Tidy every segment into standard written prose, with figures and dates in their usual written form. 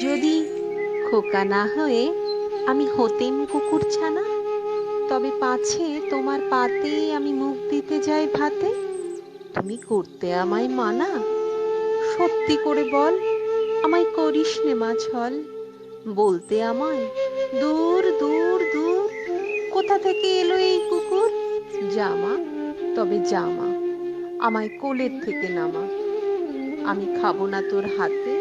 যদি খোকা না হয়ে আমি হতেম কুকুরছানা, তবে পাছে তোমার পাতে আমি মুখ দিতে যাই ভাতে। তুমি করতে আমায় মানা, সত্যি করে বল আমায় করিস নে মা ছল। বলতে আমায় দূর দূর দূর, কোথা থেকে এলো এই কুকুর। জামা তবে জামা, আমায় কোলের থেকে নামা। আমি খাবো না তোর হাতে,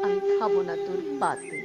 আমি খাবো না তোর পাতে।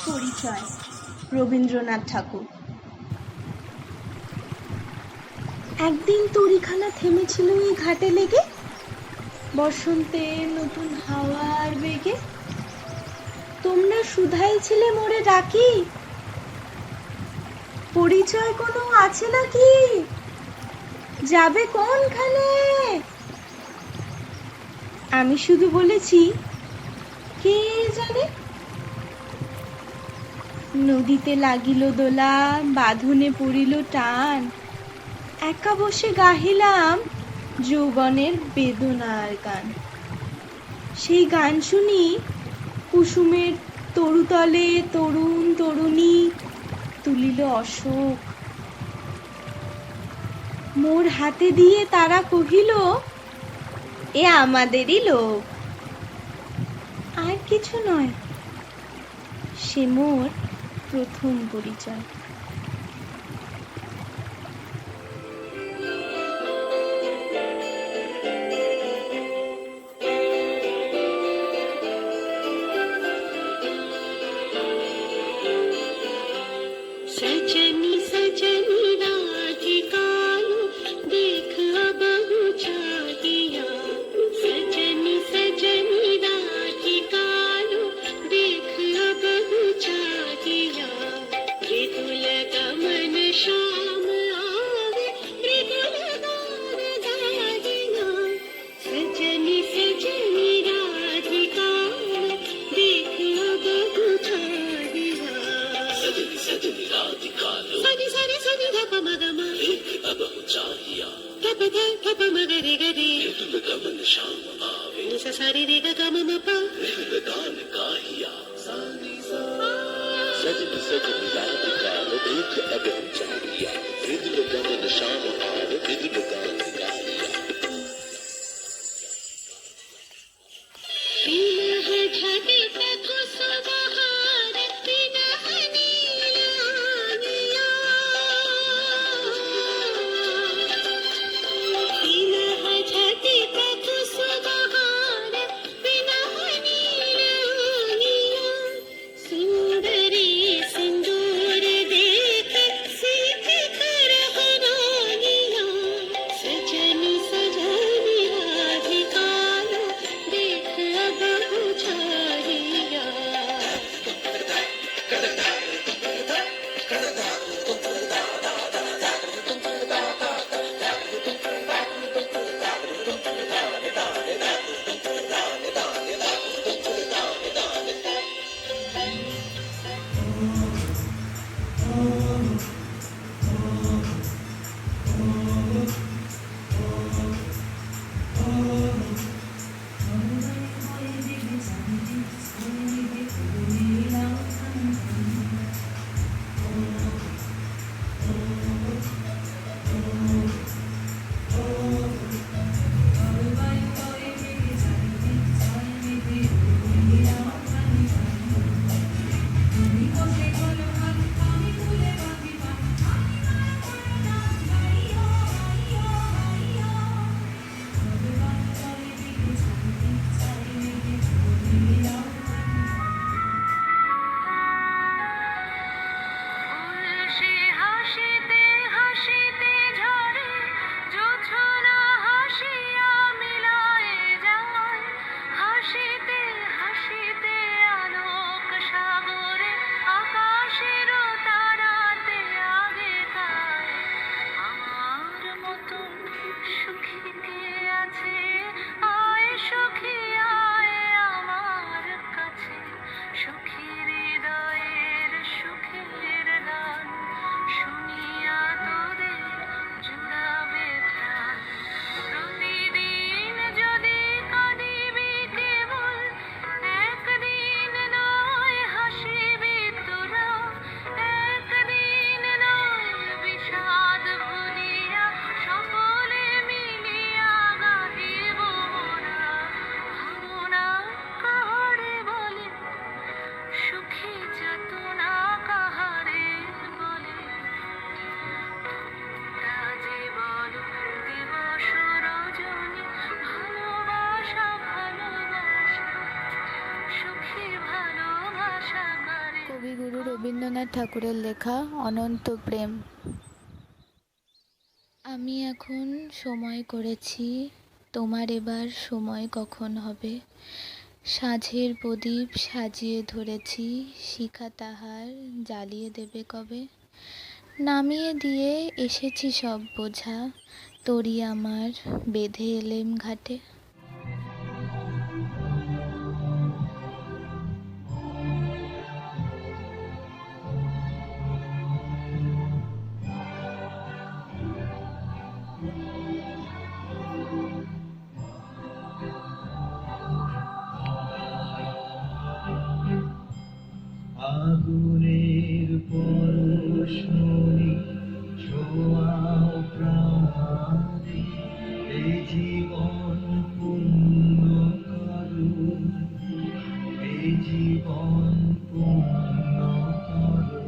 পরিচয় রবীন্দ্রনাথ ঠাকুর। একদিন তরিখানা থেমেছিল এই ঘাটে লেগে, বসন্তের নতুন হাওয়ার বেগে। তোমরা শুধাইছিলে মোরে ডাকি, পরিচয় কোনো আছে নাকি? যাবে কোনখানে? আমি শুধু বলেছি, কে জানে। নদীতে লাগিল দোলা, বাঁধনে পড়িল টান, একা বসে গাহিলাম যৌবনের বেদনার গান। সেই গান শুনি কুসুমের তরুতলে তরুণ তরুণী তুলিল অশোক। মোর হাতে দিয়ে তারা কহিল, এ আমাদেরই লোক। আর কিছু নয়, সে মোর প্রথম পরিচয়। सजनी सजनी राधिका देख अब चाहिया, सजनी सजनी राधिका देख अब चाहिया। मृदुल गमन श्याम आवे, मृदुल गान गाहिया, सजनी सजनी राधिका देख अब चाहिया। सजनी सजनी राधिका सनी सनी सनी धप मगम अब चाहिया, धप धप मगरे गरे मृदुल गमन श्याम आवे, निस सारी रे गम मपा मृदुल गान गाहिया। सजनी सजनी राधिका देख अब चाहिया, मृदुल गमन श्याम आवे, मृदुल गान गाहिया। बिनह झटित कुसुमहार बिनह नीलानिया, बिनह झटित कुसुमहार बिनह नीलानिया। सुंदरी सिंदूर देख सीख कर हरानिया, রবীন্দ্রনাথ ঠাকুরের লেখা অনন্ত প্রেম। আমি এখন সময় করেছি, তোমার এবার সময় কখন হবে। সাঁঝের প্রদীপ সাজিয়ে ধরেছি, শিখা তাহার জ্বালিয়ে দেবে কবে। নামিয়ে দিয়ে এসেছি সব বোঝা, তরি আমার বেঁধে এলেম ঘাটে। আগুনের পরশমণি ছোঁয়াও প্রাণে, এই জীবন পূর্ণ করো, এই জীবন পূর্ণ করো,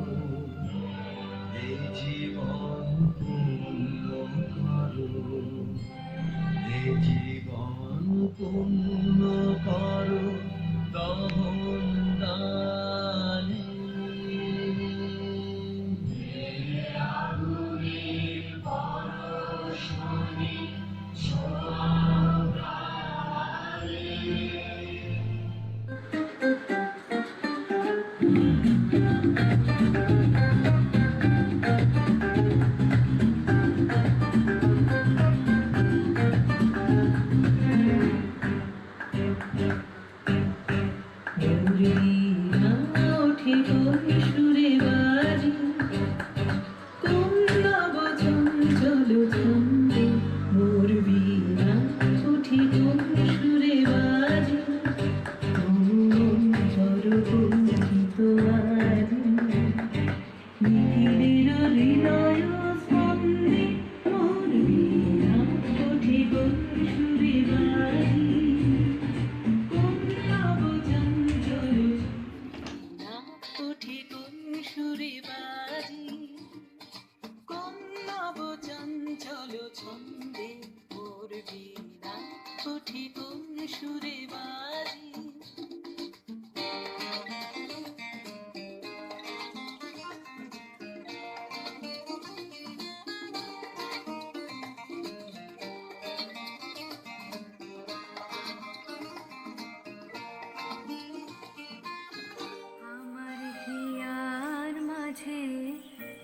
এই জীবন পূর্ণ করো, এই জীবন পূর্ণ করো দহন দানে। আগুনের পরশমণি ছোঁয়াও প্রাণে।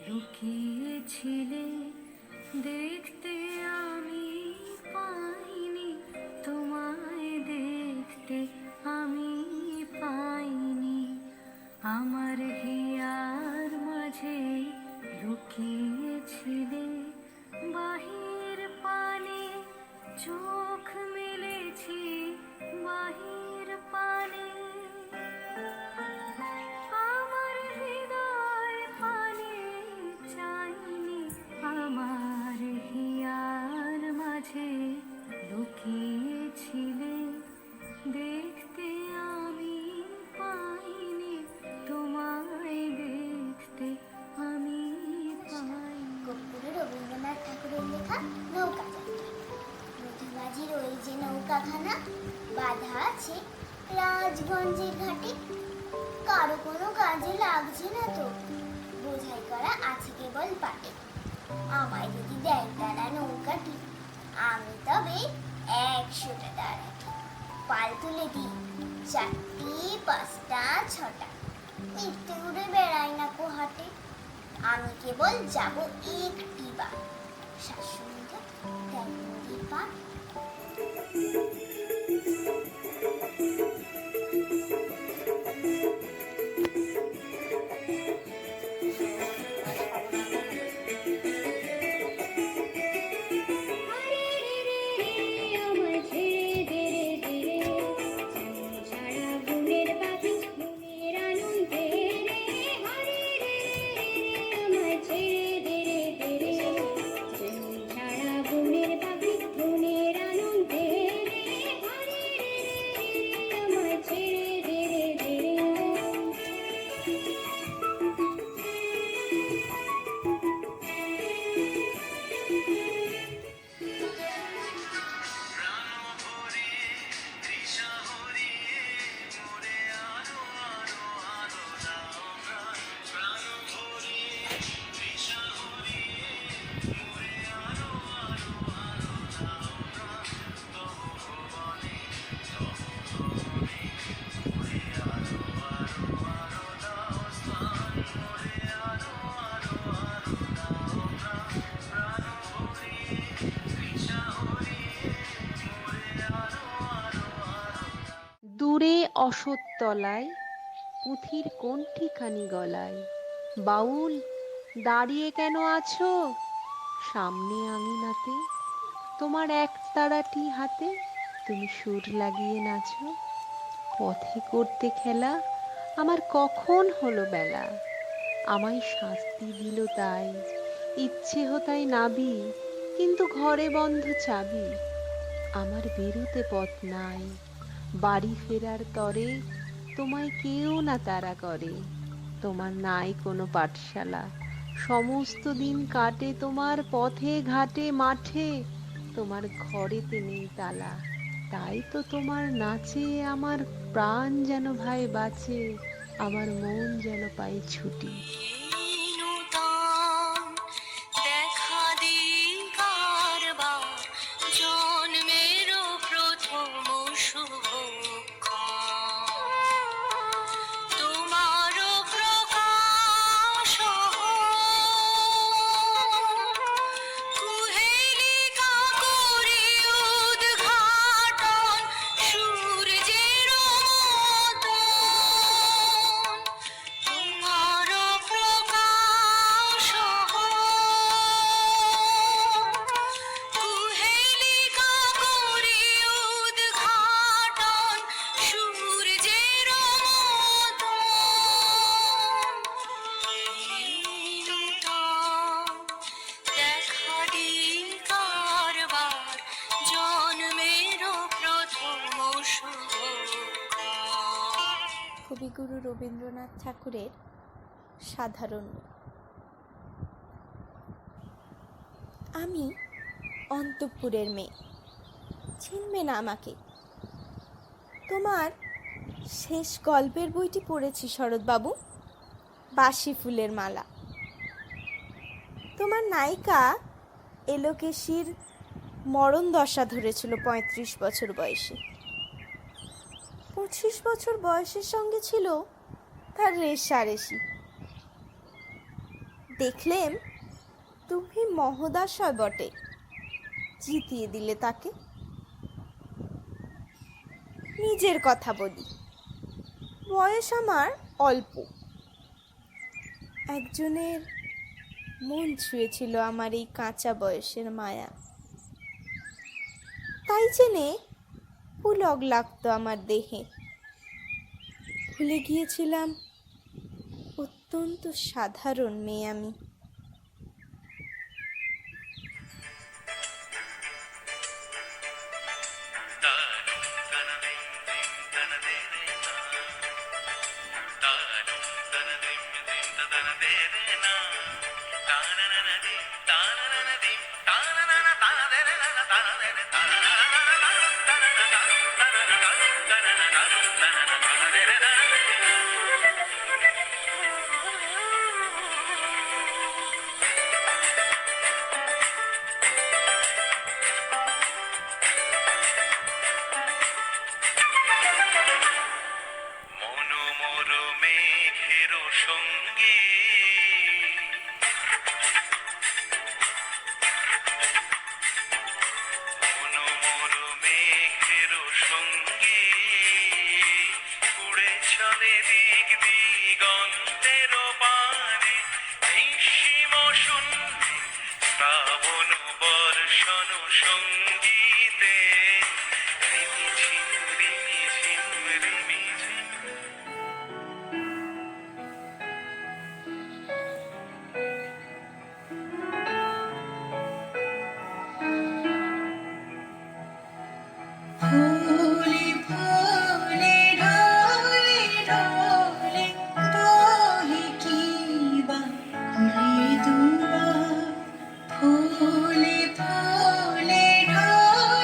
লুকিয়েছিলে দেখতে আমি পাইনি, তোমায় দেখতে আমি পাইনি। আমার হিয়ার মাঝে লুকিয়েছিলে, বাহির পানে চোখ মেলেছি, বাহির পানে আমার হৃদয় পানে চাইনি। আমার হিয়ার মাঝে লুকিয়েছিলে দেখতে আমি পাইনি, তোমায় দেখতে আমি পাইনি। গফুরে রবীন্দ্রনাথ ঠাকুরের লেখা নৌকা যাত্রা। মধুবাজির ওই যে নৌকাখানা বাঁধা আছে রাজগঞ্জের ঘাটে, কারো কোনো কাজে লাগছে না তো, বোঝাই করা আছে কেবল পাটে। আমায় যদি দেন দাঁড়া নৌকাটি, আমি তবে 100টা দাঁড়াটি। পাল তুলে দিই 4টে 5টা 6টা, মিথ্যে ঘুরে বেড়াই না কো হাটে। আমি কেবল যাব একটি বার, শাশুড়িটা দেন নদীর পার। অসৎ তলায়, পুঁথির কণ্ঠিখানি গলায়। বাউল, দাঁড়িয়ে কেন আছো সামনে আঙিনাতে? তোমার একতারাটি হাতে তুমি সুর লাগিয়ে নাচো। পথে করতে খেলা, আমার কখন হলো বেলা? আমায় শাস্তি দিল তাই, ইচ্ছে হতাই নাবি, কিন্তু ঘরে বন্ধ চাবি। আমার বেরুতে পথ নাই, বাড়ি ফেরার তরে তোমায় কেউ না তাড়া করে। তোমার নাই কোনো পাঠশালা, সমস্ত দিন কাটে তোমার পথে ঘাটে মাঠে। তোমার ঘরেতে নেই তালা, তাই তো তোমার নাচে আমার প্রাণ যেন ভাই বাঁচে, আমার মন যেন পায় ছুটি। নূতন দেখা দিই কারবার, জন্মেরও প্রথম শুভক্ষণ। তোমারও প্রকাশ কুহেলিকা করি উদ্ঘাটন, সূর্যের মতন। তোমারও প্রকাশ কুহেলিকা করি উদ্ঘাটন, সূর্যের মতন। নূতন দেখা দিই কারবার, জন্মেরও প্রথম শুভক্ষণ। কবিগুরু রবীন্দ্রনাথ ঠাকুরের সাধারণ। আমি অন্তঃপুরের মেয়ে, চিনবে না আমাকে। তোমার শেষ গল্পের বইটি পড়েছি শরৎবাবু, বাসি ফুলের মালা। তোমার নায়িকা এলোকেশীর মরণ দশা ধরেছিল ৩৫ বছর বয়সে। ২৫ বছর বয়সের সঙ্গে ছিল তার রেশারেশি। দেখলেম তুমি মহোদয় বটে, জিতিয়ে দিলে তাকে। নিজের কথা বলি, বয়স আমার অল্প। একজনের মন ছুঁয়েছিল আমার এই কাঁচা বয়সের মায়া, তাই জেনে পুলক লাগতো আমার দেহে। ভুলে গিয়েছিলাম অত্যন্ত সাধারণ মেয়ে আমি। মনোমর মেঘের সঙ্গী মনোমর মেঘের সঙ্গী উড়ে চলে দিক দিগন্তের পানে, নিঃসীম শূন্যে শ্রাবণ বর্ষণ সঙ্গীতে রিমিঝিম রিমিঝিম রিমিঝিম। ফুলে ফুলে ঢলে ঢলে বহে কি বা মৃদুবা, ফুলে ফুলে ঢলে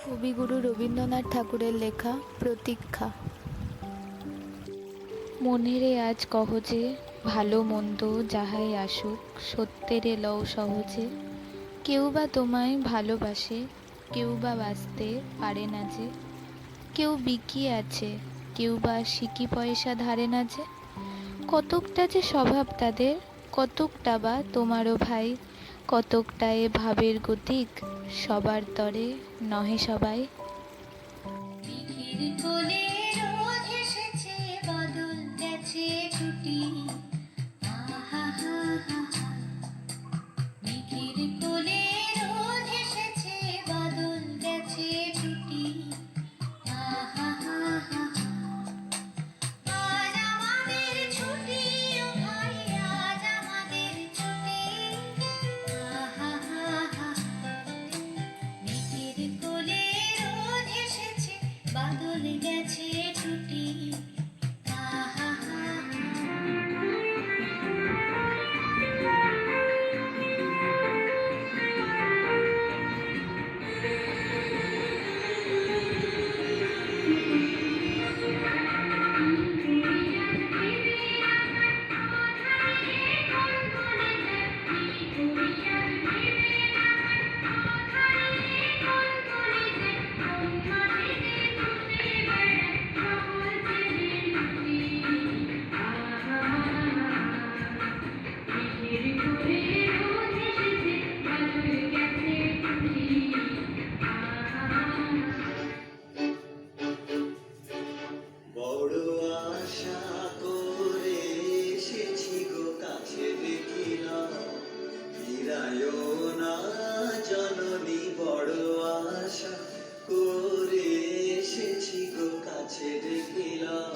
কবিগুরু রবীন্দ্রনাথ ঠাকুরের লেখা প্রতীক্ষা। মনেরে আজ কহ যে, ভালো মন্দ যাহাই আসুক, সত্যেরে লও সহজে। কেউ বা তোমায় ভালোবাসে, কেউ বা বাঁচতে পারে না যে। কেউ বিকিয়ে আছে, কেউ বা সিকি পয়সা ধারে না যে। কতকটা যে স্বভাব তাদের, কতকটা বা তোমারও ভাই, কতকটা এ ভাবের গতিক, সবার তরে নহে সবাই। মেঘের কোলে রোদ এসেছে, বাদল গেছে ছুটি। আহা হা হা হা। মেঘের কোলে রোদ এসেছে, বাদল গেছে ছুটি। আহা হা হা হা। আজ আমাদের ছুটি, ও ভাই আজ আমাদের ছুটি। আহা হা হা। মেঘের কোলে রোদ এসেছে, বাদল গেছে ছুটি। আহা হা। বড় আশা করে এসেছি গো কাছে দেখিলাম, ফিরায়ও না জননী। বড় আশা করে এসেছি গো কাছে দেখিলাম।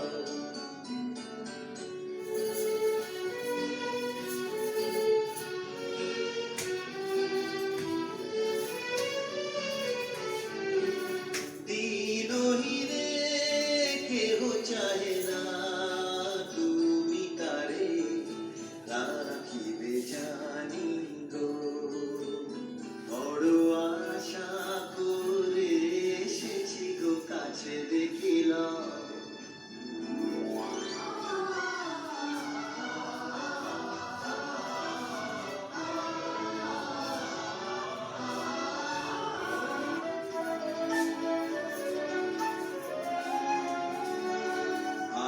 দিনহীনে কেহ চাহে না, তুমি তারে রাখিবে জানি গো। বড় আশা করে এসেছি গো কাছে দেখিলাম।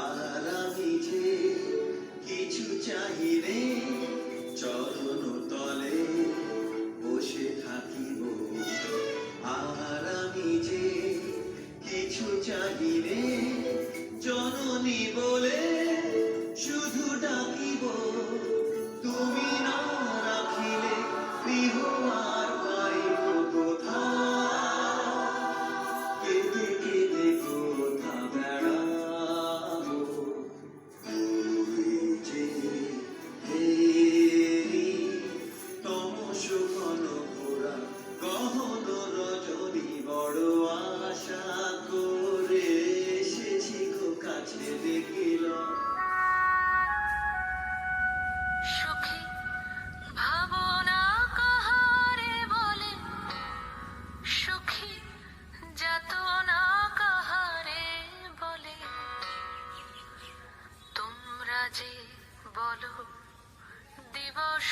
আর আমি যে কিছু চাহিলে, চরণ তলে বসে থাকিব। আর আমি যে কিছু চাহিলে, জননী বলে শুধু ডাকিব। তুমি না রাখিলে গৃহ আর পাইব কোথায়, কেঁদে কেঁদে কোথা বেড়াবো। তুই যে দেরি তমস ঘন ঘোরা গহন রজনী। বড় আশা করে এসেছি গো কাছে দেখিলাম। সুখী ভাবনা কাহারে বলে, সুখী যাতনা কাহারে বলে। তোমরা যে বলো দিবস